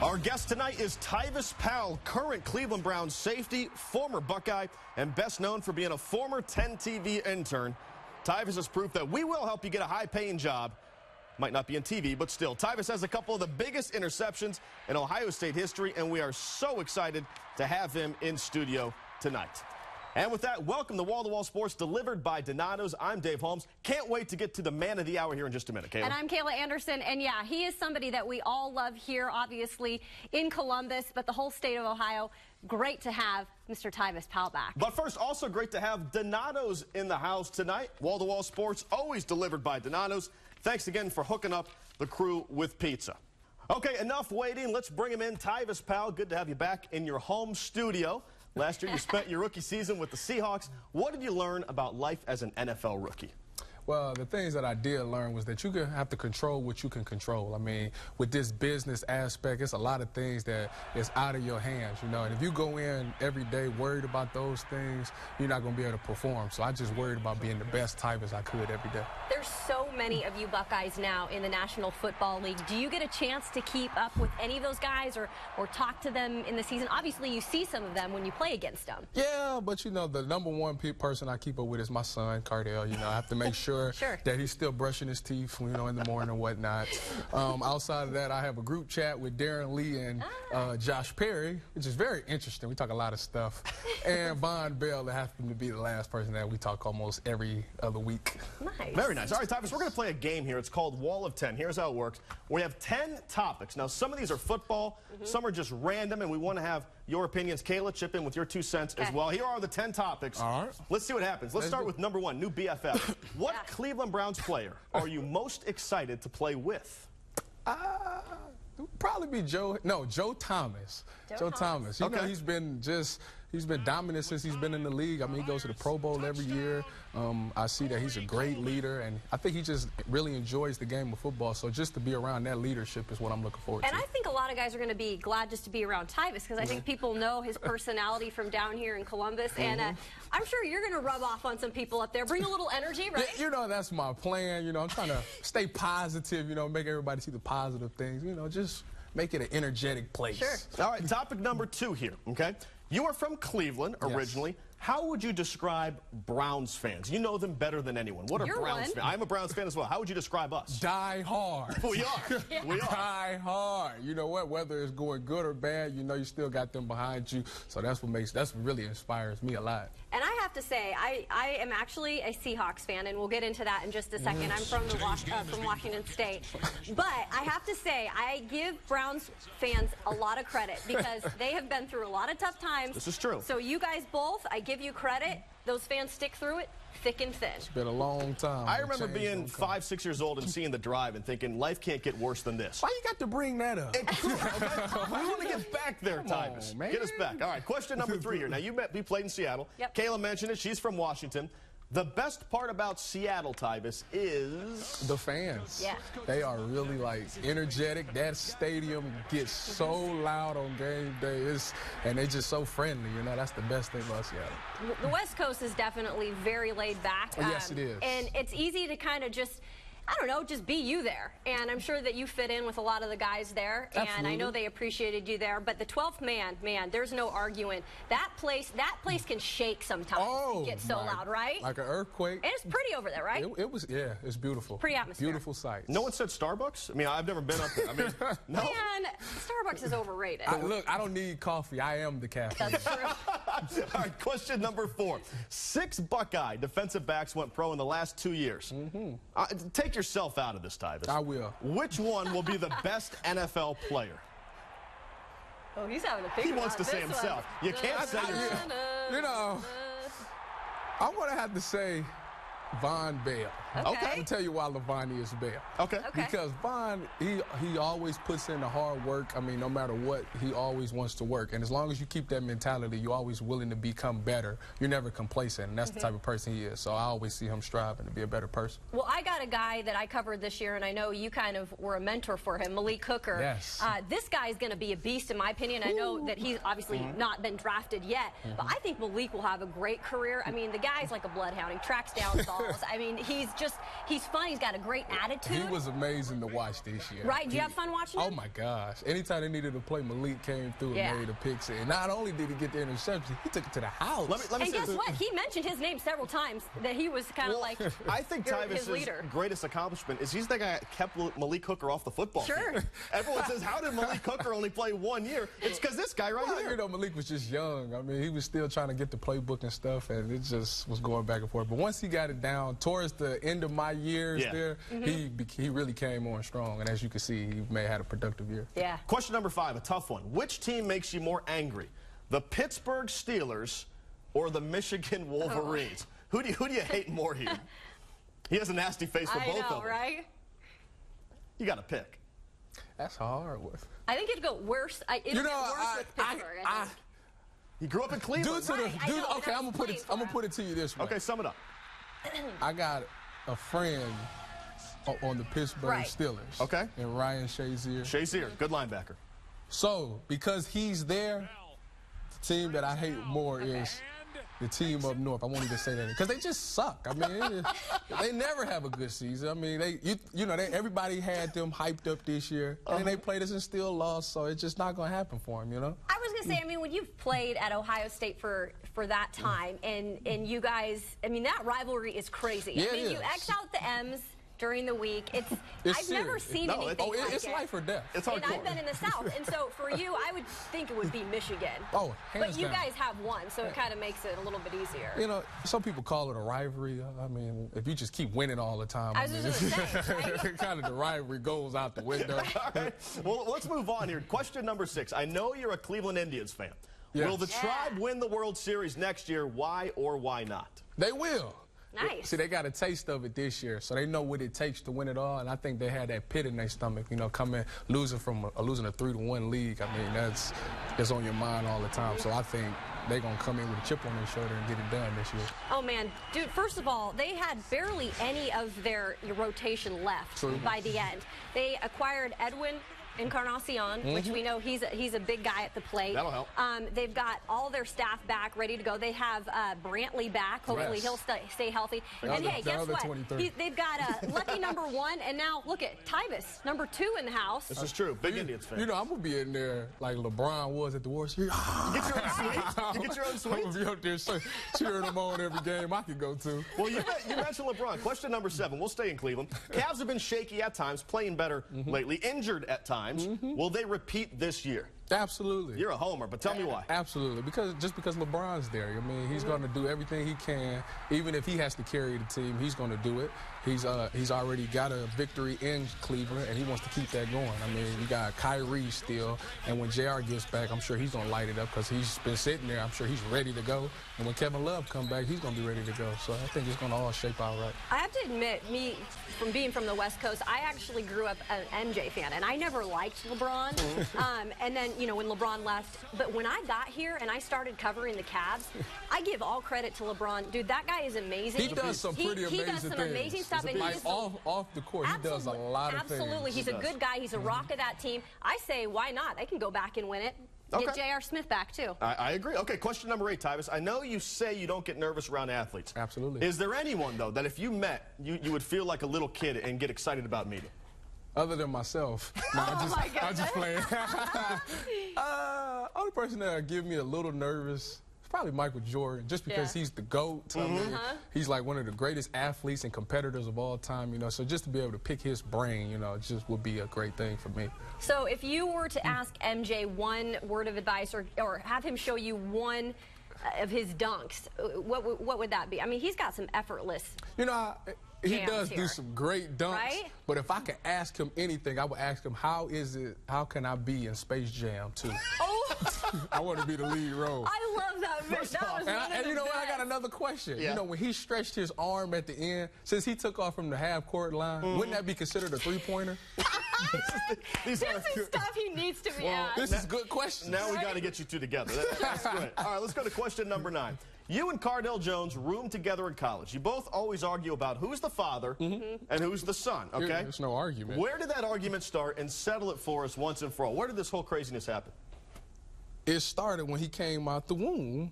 Our guest tonight is Tyvis Powell, current Cleveland Browns safety, former Buckeye, and best known for being a former 10 TV intern. Tyvis is proof that we will help you get a high-paying job. Might not be in TV, but still. Tyvis has a couple of the biggest interceptions in Ohio State history, and we are so excited to have him in studio tonight. And with that, welcome to Wall to Wall Sports, delivered by Donato's. I'm Dave Holmes. Can't wait to get to the man of the hour here in just a minute, Kayla. And I'm Kayla Anderson. And yeah, he is somebody that we all love here, obviously, in Columbus, but the whole state of Ohio. Great to have Mr. Tyvis Powell back. But first, also great to have Donato's in the house tonight. Wall to Wall Sports, always delivered by Donato's. Thanks again for hooking up the crew with pizza. Okay, enough waiting. Let's bring him in. Tyvis Powell, good to have you back in your home studio. Last year, you spent your rookie season with the Seahawks. What did you learn about life as an NFL rookie? Well, the things that I did learn was that you have to control what you can control. I mean, with this business aspect, it's a lot of things that is out of your hands, you know. And if you go in every day worried about those things, you're not going to be able to perform. So I just worried about being the best type as I could every day. There's so many of you Buckeyes now in the National Football League. Do you get a chance to keep up with any of those guys or talk to them in the season? Obviously, you see some of them when you play against them. Yeah, but, you know, the number one person I keep up with is my son, Cardale. You know, I have to make sure that he's still brushing his teeth, you know, in the morning and whatnot. Outside of that, I have a group chat with Darren Lee and Josh Perry, which is very interesting. We talk a lot of stuff. And Von Bell, that happens to be the last person that we talk almost every other week. Nice. Very nice. All right, Tyvis, we're going to play a game here. It's called Wall of 10. Here's how it works. We have 10 topics. Now, some of these are football, some are just random, and we want to have your opinions. Kayla, chip in with your 2 cents as well. Here are the 10 topics. All right. Let's see what happens. Let's start with number 1, new BFF. What Cleveland Browns player are you most excited to play with? Probably be Joe Thomas. Joe Thomas. You know, he's been dominant since he's been in the league. I mean, he goes to the Pro Bowl every year. I see that he's a great leader, and I think he just really enjoys the game of football. So just to be around that leadership is what I'm looking forward to. And I think a lot of guys are going to be glad just to be around Tyvis because I think people know his personality from down here in Columbus. And I'm sure you're going to rub off on some people up there. Bring a little energy, right? Yeah, you know, that's my plan. You know, I'm trying to stay positive, you know, make everybody see the positive things. You know, just make it an energetic place. Sure. All right, topic number 2 here, okay? You are from Cleveland originally. Yes. How would you describe Browns fans? You know them better than anyone. What are Browns fans? I'm a Browns fan as well. How would you describe us? Die hard. We are. We are. Die hard. You know what? Whether it's going good or bad, you know you still got them behind you. So that's what really inspires me a lot. And I have to say, I am actually a Seahawks fan, and we'll get into that in just a second. I'm from from Washington State. But I have to say, I give Browns fans a lot of credit because they have been through a lot of tough times. This is true. So you guys both, I give you credit. Those fans stick through it thick and thin. It's been a long time. I remember being 5, 6 years old and seeing The Drive and thinking, life can't get worse than this. Why you got to bring that up? We want to get back there, Tyvis. Get us back. All right, question number 3 here. Now, you played in Seattle. Yep. Kayla mentioned it. She's from Washington. The best part about Seattle, Tyvis, is the fans. Yeah. They are really, like, energetic. That stadium gets so loud on game day. And they're just so friendly, you know. That's the best thing about Seattle. The West Coast is definitely very laid back. Yes, it is. And it's easy to kind of just, I don't know, just be you there. And I'm sure that you fit in with a lot of the guys there. Absolutely. And I know they appreciated you there. But the 12th man, there's no arguing. That place can shake sometimes. Oh, it gets so loud, right? Like an earthquake. And it's pretty over there, right? It was, yeah, it's beautiful. Pretty atmosphere. Beautiful sight. No one said Starbucks? I mean, I've never been up there. I mean, no. Man, Starbucks is overrated. Look, I don't need coffee. I am the caffeine. That's true. All right, question number 4. 6 Buckeye defensive backs went pro in the last 2 years. Take yourself out of this, Tyvis. I will. Which one will be the best NFL player? Oh, he's having a think He wants to say himself. You can't say yourself. You know, I'm going to have to say Von Bell. Okay. I'll tell you why Lavonius Bell. Okay. Because Von, he always puts in the hard work. I mean, no matter what, he always wants to work. And as long as you keep that mentality, you're always willing to become better. You're never complacent, and that's the type of person he is. So I always see him striving to be a better person. Well, I got a guy that I covered this year, and I know you kind of were a mentor for him, Malik Hooker. Yes. This guy is going to be a beast, in my opinion. I know that he's obviously not been drafted yet, but I think Malik will have a great career. I mean, the guy's like a bloodhound. He tracks down balls. balls. I mean, he's fun. He's got a great attitude. He was amazing to watch this year. Right? Did you have fun watching him? Oh, my gosh. Anytime they needed to play, Malik came through and made a pick. And not only did he get the interception, he took it to the house. And guess what? He mentioned his name several times, that he was kind of like I think Tyvis's greatest accomplishment is he's the guy that kept Malik Hooker off the football team. Everyone says, how did Malik Hooker only play 1 year? It's because this guy right here. You know, Malik was just young. I mean, he was still trying to get the playbook and stuff, and it just was going back and forth. But once he got it down, towards the end of my years there, he really came on strong. And as you can see, he may have had a productive year. Yeah. Question number 5, a tough one. Which team makes you more angry, the Pittsburgh Steelers or the Michigan Wolverines? Who do you hate more here? He has a nasty face for both of them. Right? You got to pick. That's hard. I think it'd go worse. It'd get worse with Pittsburgh. I think. He grew up in Cleveland. Okay, I'm gonna put it to you this way. Okay, sum it up. I got a friend on the Pittsburgh Steelers. Okay. And Ryan Shazier. Shazier, good linebacker. So, because he's there, the team that I hate more is the team up north. I won't even say that because they just suck. I mean, they never have a good season. I mean, everybody had them hyped up this year, and they played us and still lost. So it's just not going to happen for them, you know. I was going to say, I mean, when you've played at Ohio State for that time, and you guys, I mean, that rivalry is crazy. Yeah, I mean, you X out the M's during the week. I've never seen anything like it. It's life or death. It's and I've been in the South, and so for you, I would think it would be Michigan. Oh, hands But you down. guys have won, so it kind of makes it a little bit easier. You know, some people call it a rivalry. I mean, if you just keep winning all the time, I was just going to say, right? kind of the rivalry goes out the window. All right. Well, let's move on here. Question number 6. I know you're a Cleveland Indians fan. Yes. Will the Tribe win the World Series next year? Why or why not? They will. Nice. See, they got a taste of it this year, so they know what it takes to win it all. And I think they had that pit in their stomach, you know, coming losing a 3-1 league. I mean, that's on your mind all the time. So I think they're gonna come in with a chip on their shoulder and get it done this year. Oh man, dude! First of all, they had barely any of their rotation left by the end. They acquired Edwin Encarnacion, which we know he's a big guy at the plate. That'll help. They've got all their staff back, ready to go. They have Brantley back. Hopefully he'll stay healthy. And hey, guess what? They've got Lucky #1, and now look at Tyvis, #2 in the house. This is true. Big Indians fan. You know, I'm gonna be in there like LeBron was at the World Series. You get your own suite. You get your own suite. I'm gonna be up there cheering them on every game I could go to. Well, you mentioned LeBron. Question number 7. We'll stay in Cleveland. Cavs have been shaky at times, playing better lately, injured at times. Will they repeat this year? Absolutely. You're a homer, but tell me why. Absolutely, because LeBron's there. I mean, he's going to do everything he can. Even if he has to carry the team, he's going to do it. He's already got a victory in Cleveland, and he wants to keep that going. I mean, you got Kyrie still, and when JR gets back, I'm sure he's going to light it up because he's been sitting there. I'm sure he's ready to go. And when Kevin Love comes back, he's going to be ready to go. So I think it's going to all shape out right. I have to admit, being from the West Coast, I actually grew up an MJ fan, and I never liked LeBron. And then, you know, when LeBron left, but when I got here and I started covering the Cavs, I give all credit to LeBron. Dude, that guy is amazing. He does some pretty amazing things. He does some amazing stuff. And like off the court, he does a lot of things. Absolutely. He's a good guy. He's a rock of that team. I say, why not? They can go back and win it. Get J.R. Smith back, too. I agree. Okay, question number 8, Tyvis. I know you say you don't get nervous around athletes. Absolutely. Is there anyone, though, that if you met, you would feel like a little kid and get excited about meeting? Other than myself. No, I'm just playing. Only person that would give me a little nervous is probably Michael Jordan, just because he's the GOAT. I mean, he's like one of the greatest athletes and competitors of all time, you know. So just to be able to pick his brain, you know, just would be a great thing for me. So if you were to ask MJ one word of advice or have him show you one of his dunks, what would that be? I mean, he's got some effortless. You know, he does do some great dunks, right? But if I could ask him anything, I would ask him, how can I be in Space Jam 2? Oh! I want to be the lead role. I love that. And you know what? I got another question. Yeah. You know, when he stretched his arm at the end, since he took off from the half-court line, wouldn't that be considered a three-pointer? This is stuff he needs to be asked. This is good question. Now we got to get you two together. That's great. All right, let's go to question number 9. You and Cardale Jones roomed together in college. You both always argue about who's the father and who's the son, okay? There's no argument. Where did that argument start, and settle it for us once and for all? Where did this whole craziness happen? It started when he came out the womb.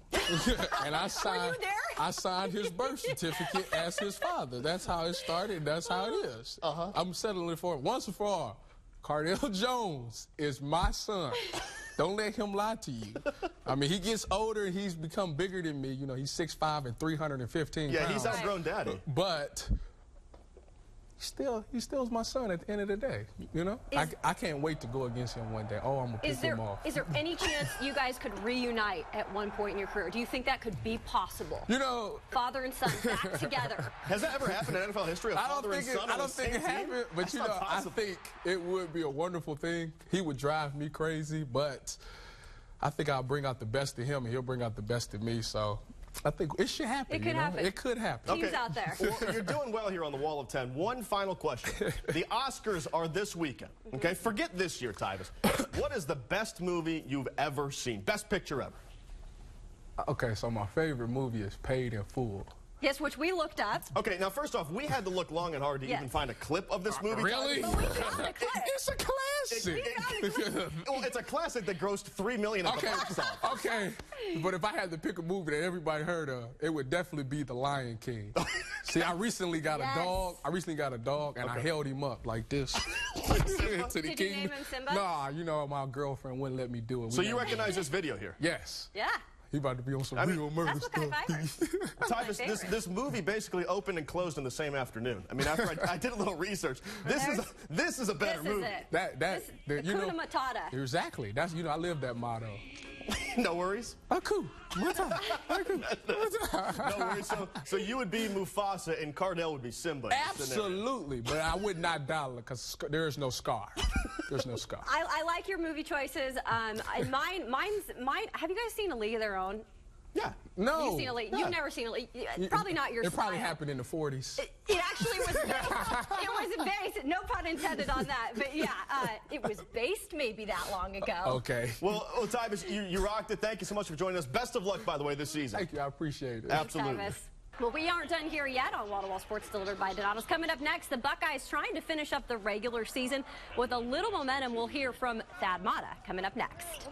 And I signed. Were you there? I signed his birth certificate as his father. That's how it started. That's how it is. I'm settling for it once and for all. Cardale Jones is my son. Don't let him lie to you. I mean, he gets older and he's become bigger than me. You know, he's 6'5" and 315 Yeah, pounds. he's outgrown Daddy. But he still is my son at the end of the day. You know, I can't wait to go against him one day. Oh, I'm gonna pick him off. Is there any chance you guys could reunite at one point in your career? Do you think that could be possible? You know, father and son back together. Has that ever happened in NFL history? I don't think it happened, but That's you know, I think it would be a wonderful thing. He would drive me crazy, but I think I'll bring out the best of him, and he'll bring out the best of me. So I think it should happen. It could happen. It could happen. Teams out there. Well, you're doing well here on the Wall of 10. One final question. The Oscars are this weekend. Okay, forget this year, Tyvis. What is the best movie you've ever seen? Best picture ever? Okay, so my favorite movie is Paid in Full. Yes, which we looked up. Okay, now first off, we had to look long and hard to even find a clip of this movie. Really? But we found a clip. It's a classic. Well, it's a classic that grossed $3 million at the box office. Okay, but if I had to pick a movie that everybody heard of, it would definitely be The Lion King. See, I recently got a dog. And I held him up like this to the Did king. you name him Simba? Nah, you know my girlfriend wouldn't let me do it. So you recognize this video here? Yes. Yeah. He about to be on some real murder That's stuff. Tyvis, this movie basically opened and closed in the same afternoon. I mean, after I did a little research, this is a better movie. Hakuna Matata. Exactly. That's I live that motto. No worries. Cool. No worries. So you would be Mufasa and Cardale would be Simba. Absolutely, but I would not dollar because there is no scar. There's no scar. I like your movie choices. And mine's. Have you guys seen A League of Their Own? Yeah. No. You've seen A League. You've never seen A League. Probably not your It style. probably happened in the 40s. It actually was based. It was based. No pun intended on that. But yeah, it was based maybe that long ago. Okay. Well, Tyvis, you rocked it. Thank you so much for joining us. Best of luck, by the way, this season. Thank you. I appreciate it. Absolutely. Thanks, Tyvis. Well, we aren't done here yet on Wall to Wall Sports delivered by Donato's. Coming up next, the Buckeyes trying to finish up the regular season with a little momentum. We'll hear from Thad Matta coming up next.